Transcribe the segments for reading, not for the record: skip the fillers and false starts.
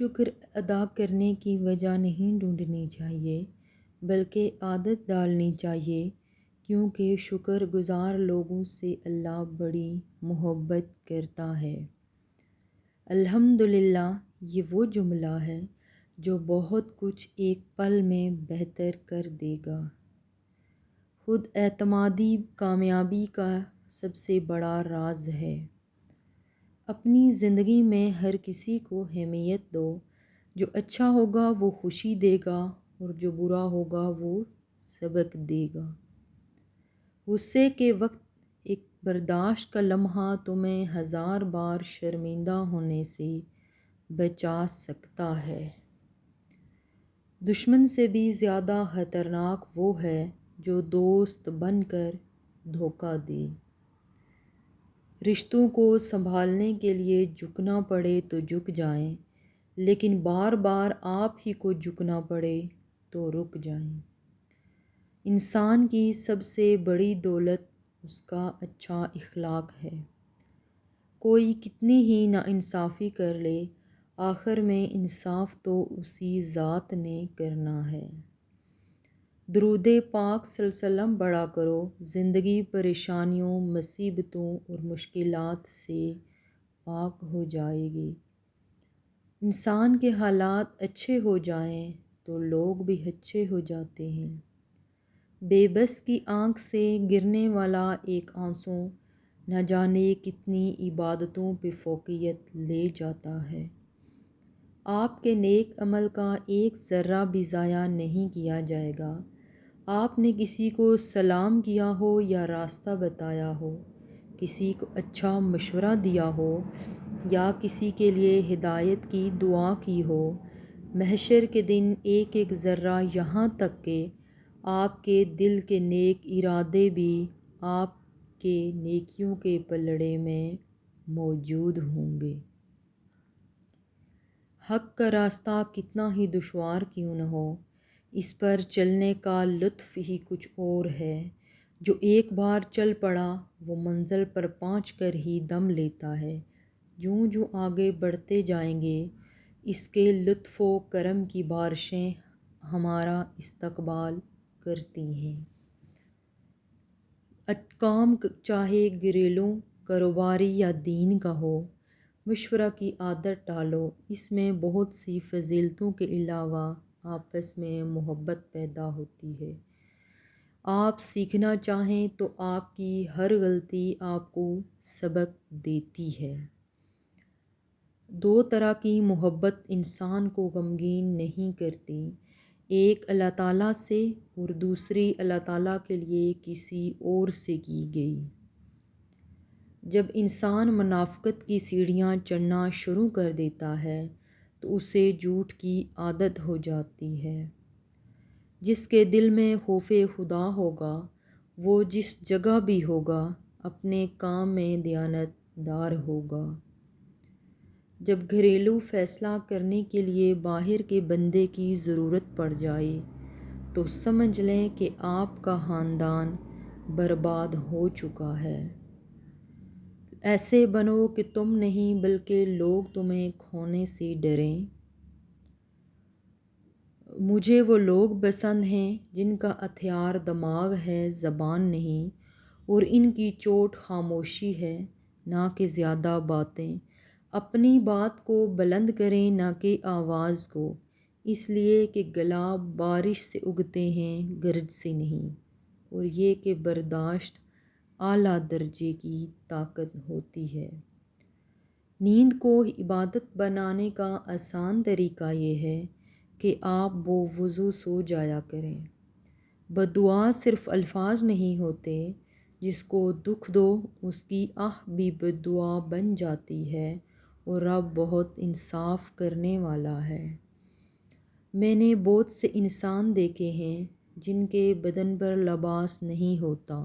شکر ادا کرنے کی وجہ نہیں ڈھونڈنی چاہیے بلکہ عادت ڈالنی چاہیے، کیونکہ شکر گزار لوگوں سے اللہ بڑی محبت کرتا ہے۔ الحمدللہ یہ وہ جملہ ہے جو بہت کچھ ایک پل میں بہتر کر دے گا۔ خود اعتمادی کامیابی کا سب سے بڑا راز ہے۔ اپنی زندگی میں ہر کسی کو اہمیت دو، جو اچھا ہوگا وہ خوشی دے گا اور جو برا ہوگا وہ سبق دے گا۔ غصے کے وقت ایک برداشت کا لمحہ تمہیں 1000 بار شرمندہ ہونے سے بچا سکتا ہے۔ دشمن سے بھی زیادہ خطرناک وہ ہے جو دوست بن کر دھوکہ دے۔ رشتوں کو سنبھالنے کے لیے جھکنا پڑے تو جھک جائیں، لیکن بار بار آپ ہی کو جھکنا پڑے تو رک جائیں۔ انسان کی سب سے بڑی دولت اس کا اچھا اخلاق ہے۔ کوئی کتنی ہی ناانصافی کر لے، آخر میں انصاف تو اسی ذات نے کرنا ہے۔ درود پاک صلی اللہ علیہ وسلم پڑھا کرو، زندگی پریشانیوں، مصیبتوں اور مشکلات سے پاک ہو جائے گی۔ انسان کے حالات اچھے ہو جائیں تو لوگ بھی اچھے ہو جاتے ہیں۔ بے بس کی آنکھ سے گرنے والا ایک آنسو نہ جانے کتنی عبادتوں پہ فوقیت لے جاتا ہے۔ آپ کے نیک عمل کا ایک ذرہ بھی ضائع نہیں کیا جائے گا۔ آپ نے کسی کو سلام کیا ہو یا راستہ بتایا ہو، کسی کو اچھا مشورہ دیا ہو یا کسی کے لیے ہدایت کی دعا کی ہو، محشر کے دن ایک ایک ذرہ، یہاں تک کہ آپ کے دل کے نیک ارادے بھی آپ کے نیکیوں کے پلڑے میں موجود ہوں گے۔ حق کا راستہ کتنا ہی دشوار کیوں نہ ہو، اس پر چلنے کا لطف ہی کچھ اور ہے۔ جو ایک بار چل پڑا وہ منزل پر پہنچ کر ہی دم لیتا ہے۔ جوں جوں آگے بڑھتے جائیں گے، اس کے لطف و کرم کی بارشیں ہمارا استقبال کرتی ہیں۔ کام چاہے گھریلو، کاروباری یا دین کا ہو، مشورہ کی عادت ڈالو۔ اس میں بہت سی فضیلتوں کے علاوہ آپس میں محبت پیدا ہوتی ہے۔ آپ سیکھنا چاہیں تو آپ کی ہر غلطی آپ کو سبق دیتی ہے۔ دو طرح کی محبت انسان کو غمگین نہیں کرتی، ایک اللہ تعالیٰ سے اور دوسری اللہ تعالیٰ کے لیے کسی اور سے کی گئی۔ جب انسان منافقت کی سیڑھیاں چڑھنا شروع کر دیتا ہے تو اسے جھوٹ کی عادت ہو جاتی ہے۔ جس کے دل میں خوف خدا ہوگا وہ جس جگہ بھی ہوگا اپنے کام میں دیانت دار ہوگا۔ جب گھریلو فیصلہ کرنے کے لیے باہر کے بندے کی ضرورت پڑ جائے تو سمجھ لیں کہ آپ کا خاندان برباد ہو چکا ہے۔ ایسے بنو کہ تم نہیں بلکہ لوگ تمہیں کھونے سے ڈریں۔ مجھے وہ لوگ پسند ہیں جن کا ہتھیار دماغ ہے، زبان نہیں، اور ان کی چوٹ خاموشی ہے، نہ کہ زیادہ باتیں۔ اپنی بات کو بلند کریں نہ کہ آواز کو، اس لیے کہ گلاب بارش سے اگتے ہیں، گرج سے نہیں، اور یہ کہ برداشت اعلیٰ درجے کی طاقت ہوتی ہے۔ نیند کو عبادت بنانے کا آسان طریقہ یہ ہے کہ آپ بوضو سو جایا کریں۔ بددعا صرف الفاظ نہیں ہوتے، جس کو دکھ دو اس کی آہ بھی بددعا بن جاتی ہے، اور رب بہت انصاف کرنے والا ہے۔ میں نے بہت سے انسان دیکھے ہیں جن کے بدن پر لباس نہیں ہوتا،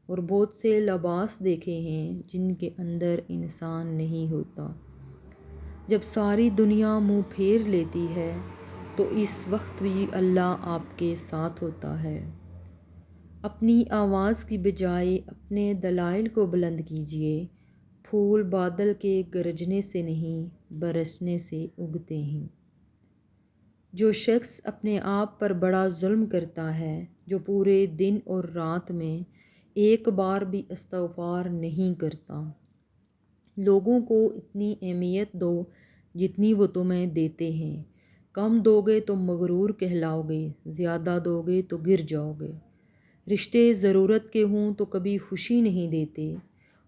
اور بہت سے لباس دیکھے ہیں جن کے اندر انسان نہیں ہوتا۔ جب ساری دنیا منہ پھیر لیتی ہے تو اس وقت بھی اللہ آپ کے ساتھ ہوتا ہے۔ اپنی آواز کی بجائے اپنے دلائل کو بلند کیجیے۔ پھول بادل کے گرجنے سے نہیں برسنے سے اگتے ہیں۔ جو شخص اپنے آپ پر بڑا ظلم کرتا ہے، جو پورے دن اور رات میں ایک بار بھی استغفار نہیں کرتا، لوگوں کو اتنی اہمیت دو جتنی وہ تمہیں دیتے ہیں۔ کم دو گے تو مغرور کہلاؤ گے، زیادہ دو گے تو گر جاؤ گے۔ رشتے ضرورت کے ہوں تو کبھی خوشی نہیں دیتے،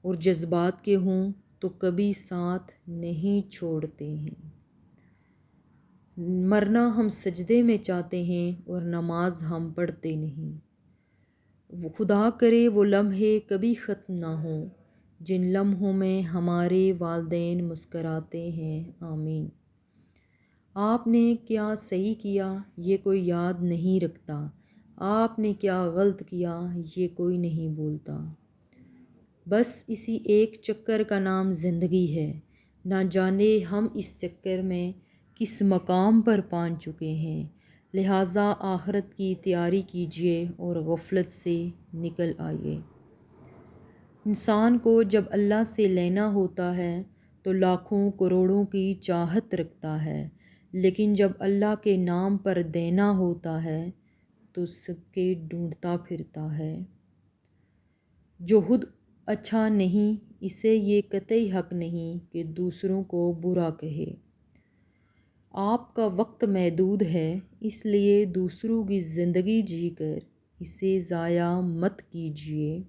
اور جذبات کے ہوں تو کبھی ساتھ نہیں چھوڑتے ہیں۔ مرنا ہم سجدے میں چاہتے ہیں اور نماز ہم پڑھتے نہیں۔ خدا کرے وہ لمحے کبھی ختم نہ ہوں جن لمحوں میں ہمارے والدین مسکراتے ہیں، آمین۔ آپ نے کیا صحیح کیا یہ کوئی یاد نہیں رکھتا، آپ نے کیا غلط کیا یہ کوئی نہیں بولتا۔ بس اسی ایک چکر کا نام زندگی ہے، نہ جانے ہم اس چکر میں کس مقام پر پہنچ چکے ہیں۔ لہٰذا آخرت کی تیاری کیجیے اور غفلت سے نکل آئیے۔ انسان کو جب اللہ سے لینا ہوتا ہے تو لاکھوں کروڑوں کی چاہت رکھتا ہے، لیکن جب اللہ کے نام پر دینا ہوتا ہے تو سکے ڈھونڈتا پھرتا ہے۔ جو خود اچھا نہیں، اسے یہ قطعی حق نہیں کہ دوسروں کو برا کہے۔ آپ کا وقت محدود ہے، اس لیے دوسروں کی زندگی جی کر اسے ضائع مت کیجیے۔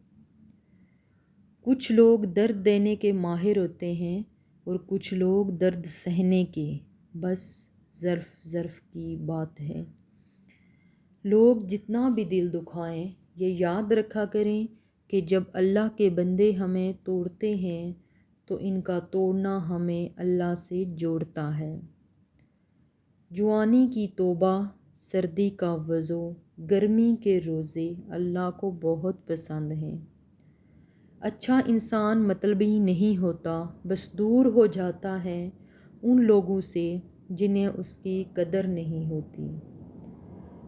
کچھ لوگ درد دینے کے ماہر ہوتے ہیں اور کچھ لوگ درد سہنے کے، بس ظرف کی بات ہے۔ لوگ جتنا بھی دل دکھائیں، یہ یاد رکھا کریں کہ جب اللہ کے بندے ہمیں توڑتے ہیں تو ان کا توڑنا ہمیں اللہ سے جوڑتا ہے۔ جوانی کی توبہ، سردی کا وضو، گرمی کے روزے اللہ کو بہت پسند ہیں۔ اچھا انسان مطلبی نہیں ہوتا، بس دور ہو جاتا ہے ان لوگوں سے جنہیں اس کی قدر نہیں ہوتی۔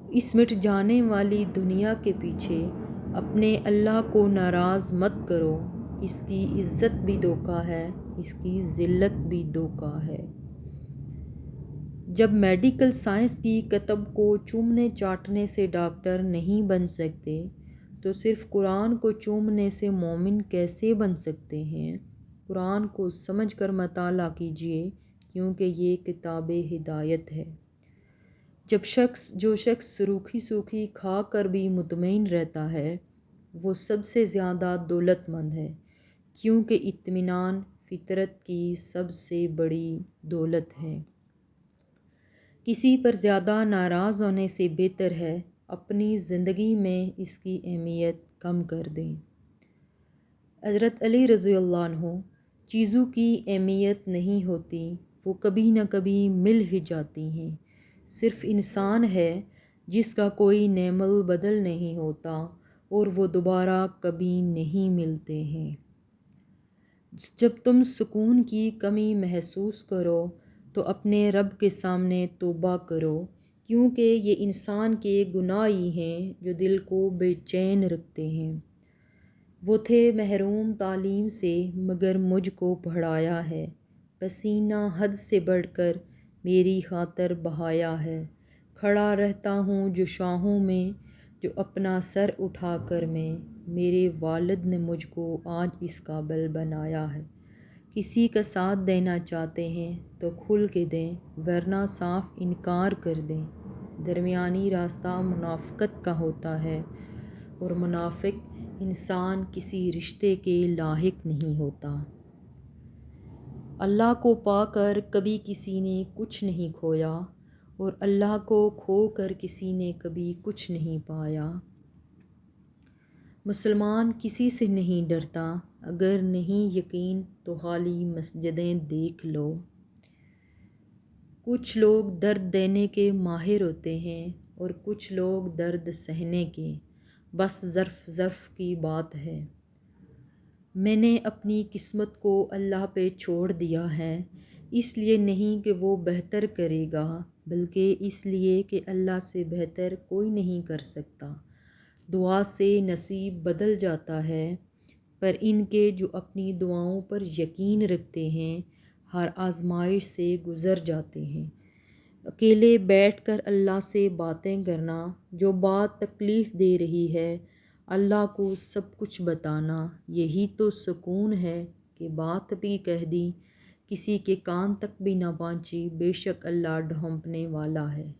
اس مٹ جانے والی دنیا کے پیچھے اپنے اللہ کو ناراض مت کرو، اس کی عزت بھی دھوکہ ہے، اس کی ذلت بھی دھوکہ ہے۔ جب میڈیکل سائنس کی کتب کو چومنے چاٹنے سے ڈاکٹر نہیں بن سکتے تو صرف قرآن کو چومنے سے مومن کیسے بن سکتے ہیں؟ قرآن کو سمجھ کر مطالعہ کیجیے، کیونکہ یہ کتاب ہدایت ہے۔ جو شخص روکھی سوکھی کھا کر بھی مطمئن رہتا ہے وہ سب سے زیادہ دولت مند ہے، کیونکہ اطمینان فطرت کی سب سے بڑی دولت ہے۔ کسی پر زیادہ ناراض ہونے سے بہتر ہے اپنی زندگی میں اس کی اہمیت کم کر دیں۔ حضرت علی رضی اللہ عنہ، چیزوں کی اہمیت نہیں ہوتی، وہ کبھی نہ کبھی مل ہی جاتی ہیں۔ صرف انسان ہے جس کا کوئی نعم البدل نہیں ہوتا اور وہ دوبارہ کبھی نہیں ملتے ہیں۔ جب تم سکون کی کمی محسوس کرو تو اپنے رب کے سامنے توبہ کرو، کیونکہ یہ انسان کے گناہ ہی ہیں جو دل کو بے چین رکھتے ہیں۔ وہ تھے محروم تعلیم سے مگر مجھ کو پڑھایا ہے، پسینہ حد سے بڑھ کر میری خاطر بہایا ہے۔ کھڑا رہتا ہوں جو شاہوں میں، جو اپنا سر اٹھا کر میں، میرے والد نے مجھ کو آج اس قابل بنایا ہے۔ کسی کا ساتھ دینا چاہتے ہیں تو کھل کے دیں، ورنہ صاف انکار کر دیں۔ درمیانی راستہ منافقت کا ہوتا ہے اور منافق انسان کسی رشتے کے لاحق نہیں ہوتا۔ اللہ کو پا کر کبھی کسی نے کچھ نہیں کھویا اور اللہ کو کھو کر کسی نے کبھی کچھ نہیں پایا۔ مسلمان کسی سے نہیں ڈرتا، اگر نہیں یقین تو خالی مسجدیں دیکھ لو۔ کچھ لوگ درد دینے کے ماہر ہوتے ہیں اور کچھ لوگ درد سہنے کے، بس ظرف کی بات ہے۔ میں نے اپنی قسمت کو اللہ پہ چھوڑ دیا ہے، اس لیے نہیں کہ وہ بہتر کرے گا، بلکہ اس لیے کہ اللہ سے بہتر کوئی نہیں کر سکتا۔ دعا سے نصیب بدل جاتا ہے، پر ان کے جو اپنی دعاؤں پر یقین رکھتے ہیں ہر آزمائش سے گزر جاتے ہیں۔ اکیلے بیٹھ کر اللہ سے باتیں کرنا، جو بات تکلیف دے رہی ہے اللہ کو سب کچھ بتانا، یہی تو سکون ہے کہ بات بھی کہہ دی، کسی کے کان تک بھی نہ پہنچی، بے شک اللہ ڈھونپنے والا ہے۔